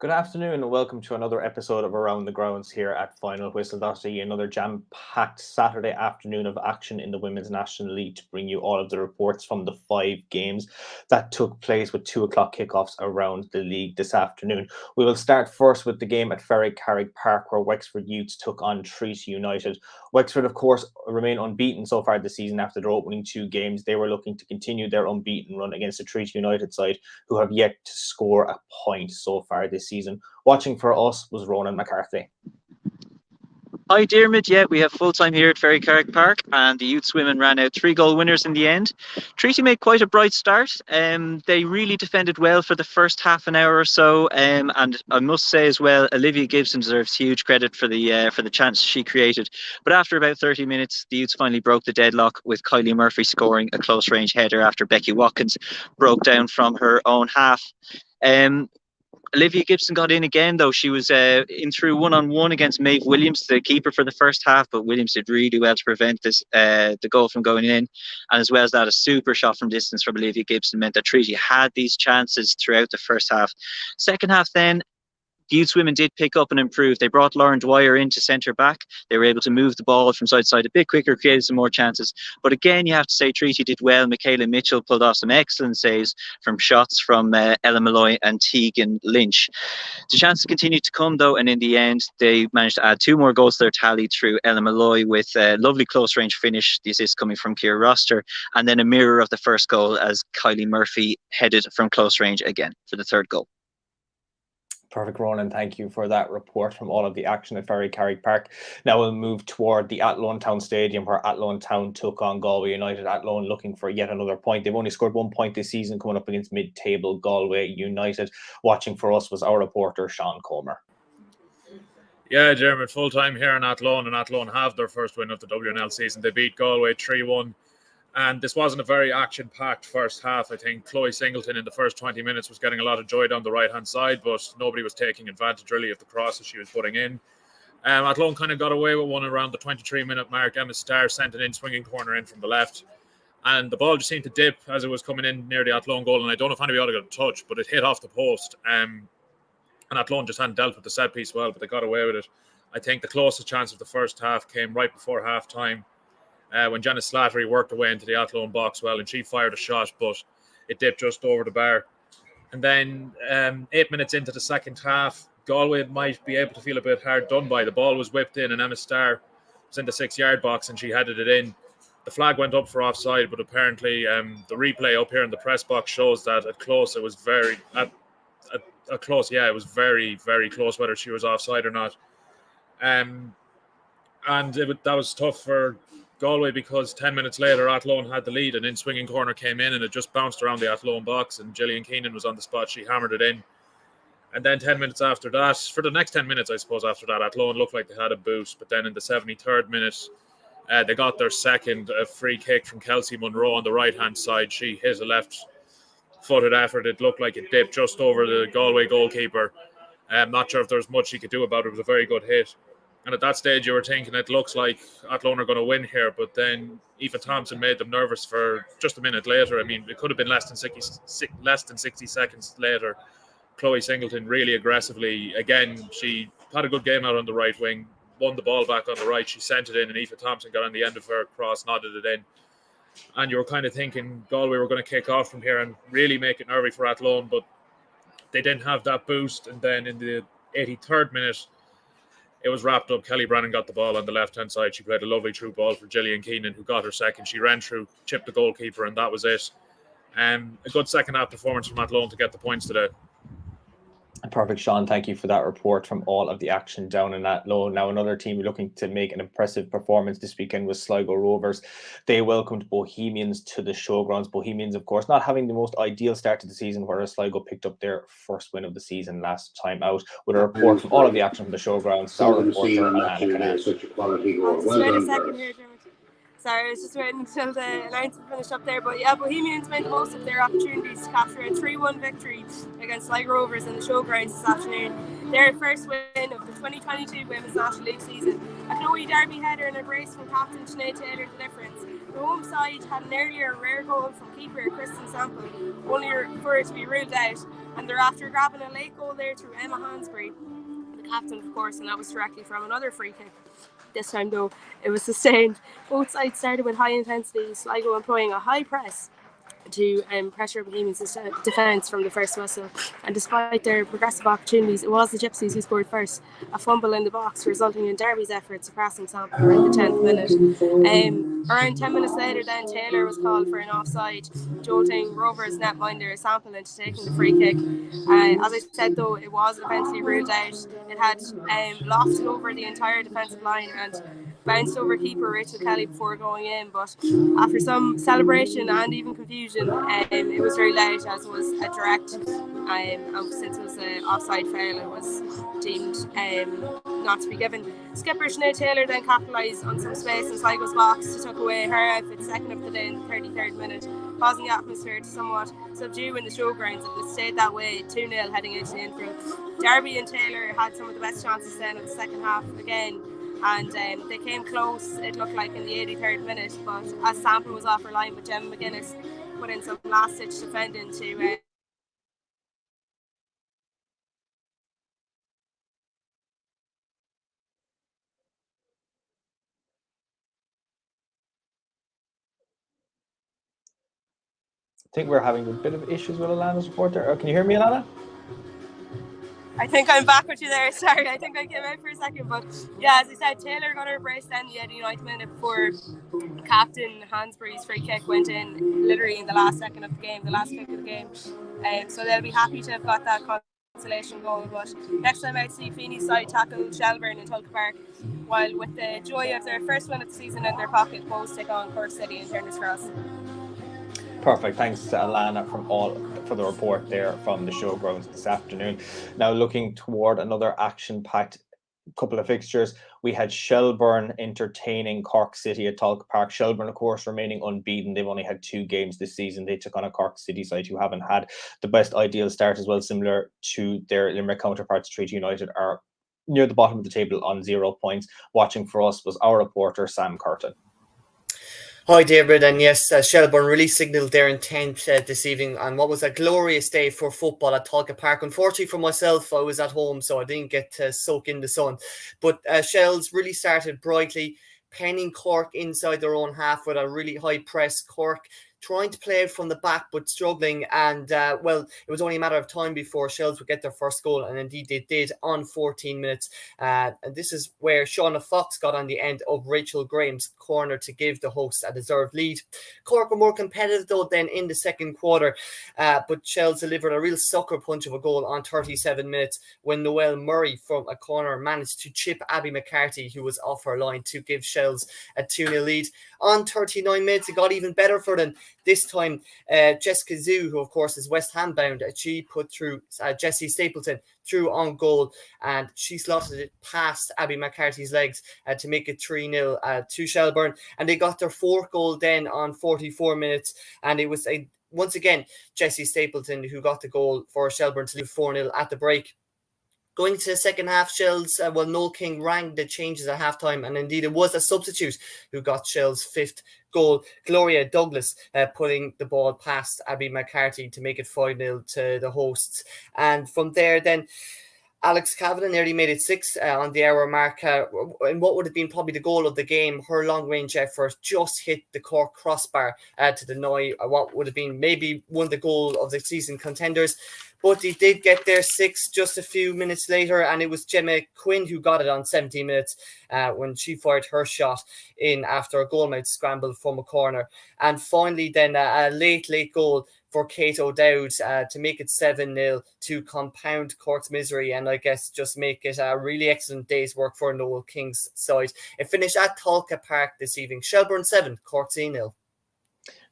Good afternoon and welcome to another episode of Around the Grounds here at Finalwhistle.ie. Another jam-packed Saturday afternoon of action in the Women's National League to bring you all of the reports from the 5 games that took place with 2 o'clock kickoffs around the league this afternoon. We will start first with the game at Carrick Park where Wexford Youths took on Treaty United. Wexford, of course, remain unbeaten so far this season after their opening 2 games. They were looking to continue their unbeaten run against the Treaty United side, who have yet to score a point so far this season. Watching for us was Ronan McCarthy. Hi, Diarmuid. Yeah, we have full time here at Carrick Park, and the youth women ran out 3-goal winners in the end. Treaty made quite a bright start. They really defended well for the first half an hour or so, and I must say as well, Olivia Gibson deserves huge credit for the chance she created. But after about 30 minutes, the youths finally broke the deadlock with Kylie Murphy scoring a close range header after Becky Watkins broke down from her own half. Olivia Gibson got in again, though. She was in through one-on-one against Maeve Williams, the keeper, for the first half, but Williams did really well to prevent the goal from going in. And as well as that, a super shot from distance from Olivia Gibson meant that Treaty had these chances throughout the first half. Second half then, the youth women did pick up and improve. They brought Lauren Dwyer into centre back. They were able to move the ball from side to side a bit quicker, created some more chances. But again, you have to say Treaty did well. Michaela Mitchell pulled off some excellent saves from shots from Ella Malloy and Tegan Lynch. The chances continued to come, though, and in the end, they managed to add 2 more goals to their tally through Ella Malloy with a lovely close-range finish, the assist coming from Ciara Roster, and then a mirror of the first goal as Kylie Murphy headed from close range again for the third goal. Perfect, Ronan. Thank you for that report from all of the action at Carrick Park. Now we'll move toward the Athlone Town Stadium where Athlone Town took on Galway United. Athlone looking for yet another point. They've only scored 1 point this season, coming up against mid-table Galway United. Watching for us was our reporter, Sean Comer. Yeah, Diarmuid, full time here in Athlone, and Athlone have their first win of the WNL season. They beat Galway 3-1. And this wasn't a very action-packed first half. I think Chloe Singleton in the first 20 minutes was getting a lot of joy down the right-hand side, but nobody was taking advantage really of the crosses she was putting in. Athlone kind of got away with one around the 23-minute mark. Emma Starr sent an in-swinging corner in from the left. And the ball just seemed to dip as it was coming in near the Athlone goal. And I don't know if anybody ought to get a touch, but it hit off the post. And Athlone just hadn't dealt with the set piece well, but they got away with it. I think the closest chance of the first half came right before half-time. When Janice Slattery worked away into the Athlone box well, and she fired a shot, but it dipped just over the bar. And then 8 minutes into the second half, Galway might be able to feel a bit hard done by. The ball was whipped in, and Emma Starr was in the 6-yard box, and she headed it in. The flag went up for offside, but apparently the replay up here in the press box shows that at close it was very it was very, very close whether she was offside or not. And that was tough for Galway because 10 minutes later Athlone had the lead. An in-swinging corner came in and it just bounced around the Athlone box, and Gillian Keenan was on the spot. She hammered it in. And then 10 minutes after that, for the next 10 minutes I suppose after that, Athlone looked like they had a boost. But then in the 73rd minute they got their second, a free kick from Kelsey Munro on the right-hand side. She hit a left-footed effort. It looked like it dipped just over the Galway goalkeeper. I'm not sure if there was much she could do about it. It was a very good hit. And at that stage, you were thinking it looks like Athlone are going to win here. But then Aoife Thompson made them nervous for just a minute later. I mean, it could have been less than 60 seconds later. Chloe Singleton really aggressively, again, she had a good game out on the right wing, won the ball back on the right. She sent it in, and Aoife Thompson got on the end of her cross, nodded it in. And you were kind of thinking Galway were going to kick off from here and really make it nervy for Athlone. But they didn't have that boost. And then in the 83rd minute, it was wrapped up. Kelly Brannan got the ball on the left-hand side. She played a lovely through ball for Gillian Keenan, who got her second. She ran through, chipped the goalkeeper, and that was it. A good second-half performance from Athlone to get the points today. Perfect, Sean. Thank you for that report from all of the action down in Athlone. Now, another team looking to make an impressive performance this weekend was Sligo Rovers. They welcomed Bohemians to the showgrounds. Bohemians, of course, not having the most ideal start to the season, whereas Sligo picked up their first win of the season last time out. With a report from all of the action from the showgrounds, our reporter, Alana. Such a quality goal. Well done, Sorry, I was just waiting until the announcement finished up there. But yeah, Bohemians made the most of their opportunities to capture a 3-1 victory against Sligo Rovers in the showgrounds this afternoon. Their first win of the 2022 Women's National League season. A Chloe Derby header and a brace from captain Sinead Taylor the difference. The home side had an earlier rare goal from keeper Kristen Sample, only for it to be ruled out, and they're after grabbing a late goal there through Emma Hansbury, the captain of course, and that was directly from another free kick. This time though, it was sustained. Both sides started with high intensity, Sligo employing a high press to pressure Bohemians' defence from the first whistle, and despite their progressive opportunities, it was the Gypsies who scored first. A fumble in the box resulting in Derby's efforts surpassing Sample around the 10th minute. Around 10 minutes later then Taylor was called for an offside, jolting Rovers netminder Sample into taking the free kick. As I said though, it was eventually ruled out. It had lofted over the entire defensive line and bounced over keeper Rachel Kelly before going in, but after some celebration and even confusion, it was very late as it was a direct, and since it was an offside foul, it was deemed not to be given. Skipper Sinead Taylor then capitalised on some space in Sligo's box to tuck away her outfit second of the day in the 33rd minute, causing the atmosphere to somewhat subdue in the showgrounds, and it stayed that way 2-0 heading into the interim. Derby and Taylor had some of the best chances then in the second half again, and they came close, it looked like, in the 83rd minute, but as Sample was off her line with Gemma McGuinness, put in some last ditch defending to I think we're having a bit of issues with Alana's report there. Can you hear me, Alana? I think I'm back with you there. Sorry, I think I came out for a second, but yeah, as I said, Taylor got her brace then the 89th minute before captain Hansbury's free kick went in literally in the last second of the game, the last kick of the game. So they'll be happy to have got that consolation goal, but next time out see Feeney's side tackle Shelburne in Tulka Park, while with the joy of their first win of the season in their pocket, both take on Cork City in Turner's Cross. Perfect. Thanks to Alana for the report there from the showgrounds this afternoon. Now looking toward another action-packed couple of fixtures, we had Shelburne entertaining Cork City at Tulka Park. Shelburne, of course, remaining unbeaten. They've only had 2 games this season. They took on a Cork City side who haven't had the best ideal start as well, similar to their Limerick counterparts. Treaty United are near the bottom of the table on 0 points. Watching for us was our reporter, Sam Curtin. Hi, David, and yes, Shelburne really signalled their intent this evening on what was a glorious day for football at Tulka Park. Unfortunately for myself, I was at home, so I didn't get to soak in the sun. But Shells really started brightly, penning Cork inside their own half with a really high press. Cork trying to play it from the back but struggling, and well, it was only a matter of time before Shells would get their first goal, and indeed they did on 14 minutes. And this is where Shauna Fox got on the end of Rachel Graham's corner to give the hosts a deserved lead. Cork were more competitive though then in the second quarter, but Shells delivered a real sucker punch of a goal on 37 minutes when Noelle Murray from a corner managed to chip Abby McCarthy, who was off her line, to give Shells a 2-0 lead. On 39 minutes, it got even better for them. This time, Jessica Zhu, who of course is West Ham bound, she put through Jessie Stapleton through on goal, and she slotted it past Abby McCarthy's legs to make it 3-0 to Shelburne. And they got their 4th goal then on 44 minutes, and it was once again Jessie Stapleton who got the goal for Shelburne to leave 4-0 at the break. Going to the second half, Shells, Noel King rang the changes at halftime, and indeed it was a substitute who got Shells' 5th goal, Gloria Douglas, putting the ball past Abby McCarthy to make it 5-0 to the hosts. And from there then, Alex Kavanagh nearly made it 6 on the hour mark, and what would have been probably the goal of the game. Her long-range effort just hit the Cork crossbar to deny what would have been maybe one of the goal of the season contenders. But he did get their 6 just a few minutes later, and it was Gemma Quinn who got it on 17 minutes when she fired her shot in after a goalmouth scramble from a corner. And finally then a late goal for Kate O'Dowd to make it 7-0 to compound Cork's misery, and I guess just make it a really excellent day's work for Noel King's side. It finished at Tulka Park this evening. Shelburne 7, Cork 0.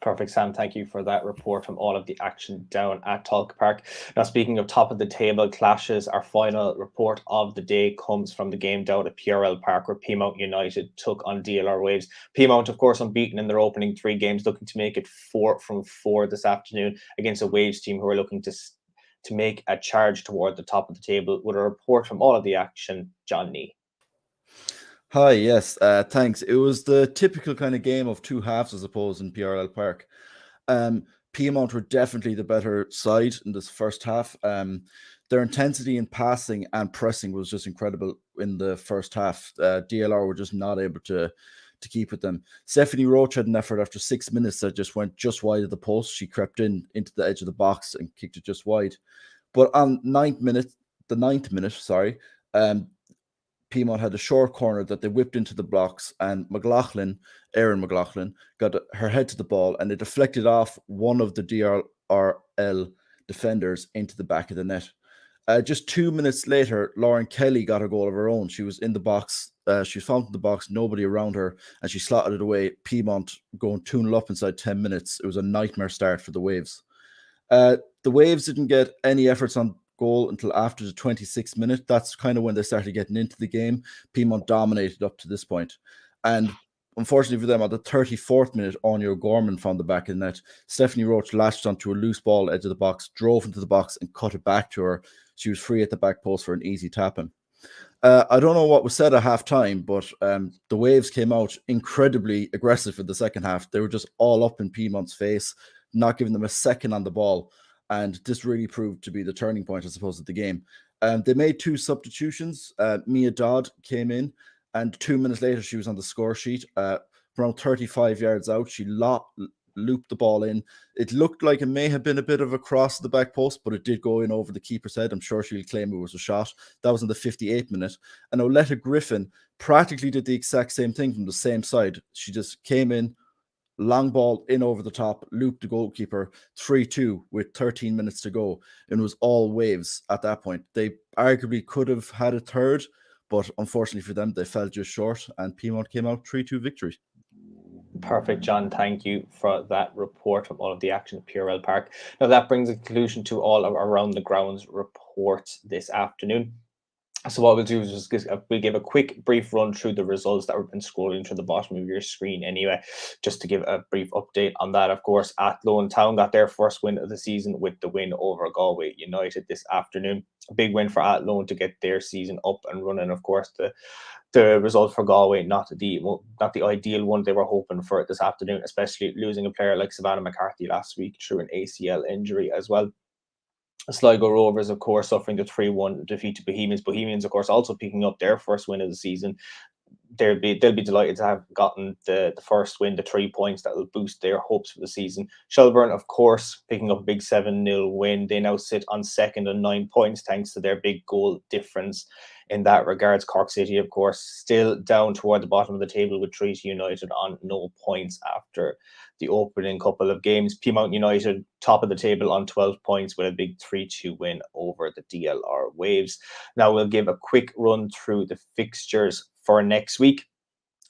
Perfect, Sam. Thank you for that report from all of the action down at Tulka Park. Now, speaking of top of the table clashes, our final report of the day comes from the game down at PRL Park, where Peamount United took on DLR Waves. Peamount, of course, unbeaten in their opening 3 games, looking to make it 4 from 4 this afternoon against a Waves team who are looking to make a charge toward the top of the table. With a report from all of the action, John Nee. Hi, yes, thanks. It was the typical kind of game of two halves, I suppose, in PRL Park. Piedmont were definitely the better side in this first half. Their intensity in passing and pressing was just incredible in the first half. DLR were just not able to keep with them. Stephanie Roach had an effort after 6 minutes that just went just wide of the post. She crept into the edge of the box and kicked it just wide. But on the ninth minute, sorry, Piedmont had a short corner that they whipped into the blocks, and Erin McLaughlin, got her head to the ball, and it deflected off one of the DRL defenders into the back of the net. Just 2 minutes later, Lauren Kelly got a goal of her own. She was in the box. She was found in the box, nobody around her, and she slotted it away. Piedmont going 2-0 up inside 10 minutes. It was a nightmare start for the Waves. The Waves didn't get any efforts on goal until after the 26th minute. That's kind of when they started getting into the game. Piedmont dominated up to this point. And unfortunately for them, at the 34th minute, Anya O'Gorman found the back of the net. Stephanie Roach latched onto a loose ball edge of the box, drove into the box and cut it back to her. She was free at the back post for an easy tap-in. I don't know what was said at half-time, but the Waves came out incredibly aggressive for the second half. They were just all up in Piedmont's face, not giving them a second on the ball. And this really proved to be the turning point, I suppose, of the game. They made 2 substitutions. Mia Dodd came in, and 2 minutes later, she was on the score sheet. Around 35 yards out, she looped the ball in. It looked like it may have been a bit of a cross to the back post, but it did go in over the keeper's head. I'm sure she'll claim it was a shot. That was in the 58th minute. And Oletta Griffin practically did the exact same thing from the same side. She just came in, long ball in over the top, looped the goalkeeper, 3-2 with 13 minutes to go. And it was all Waves at that point. They arguably could have had a third, but unfortunately for them, they fell just short, and Piedmont came out 3-2 victory. Perfect, John. Thank you for that report from all of the action at PRL Park. Now, that brings a conclusion to all of Around the Grounds reports this afternoon. So what we'll do is just we'll give a quick brief run through the results that have been scrolling to the bottom of your screen anyway, just to give a brief update on that. Of course, Athlone Town got their first win of the season with the win over Galway United this afternoon. A big win for Athlone to get their season up and running. Of course, the result for Galway, not the ideal one they were hoping for this afternoon, especially losing a player like Savannah McCarthy last week through an ACL injury as well. Sligo Rovers, of course, suffering the 3-1 defeat to Bohemians. Bohemians, of course, also picking up their first win of the season. They'll be delighted to have gotten the first win, the 3 points that will boost their hopes for the season. Shelburne, of course, picking up a big 7-0 win. They now sit on second on 9 points thanks to their big goal difference in that regards. Cork City, of course, still down toward the bottom of the table with Treaty United on no points after the opening couple of games. Piedmont United, top of the table on 12 points with a big 3-2 win over the DLR Waves. Now we'll give a quick run through the fixtures for next week.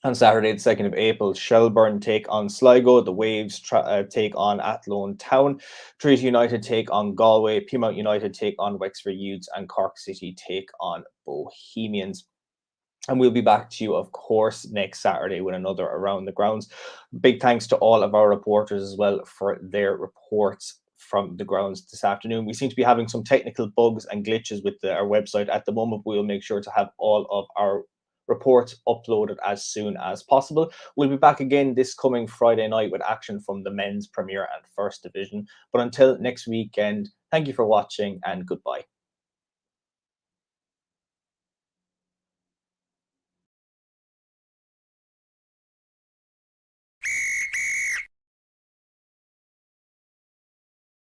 On Saturday, the 2nd of April, Shelburne take on Sligo. The Waves take on Athlone Town. Treaty United take on Galway. Piedmont United take on Wexford Youths. And Cork City take on Bohemians. And we'll be back to you, of course, next Saturday with another Around the Grounds. Big thanks to all of our reporters as well for their reports from the grounds this afternoon. We seem to be having some technical bugs and glitches with our website at the moment. We'll make sure to have all of our reports uploaded as soon as possible. We'll be back again this coming Friday night with action from the men's Premier and First Division. But until next weekend, thank you for watching and goodbye.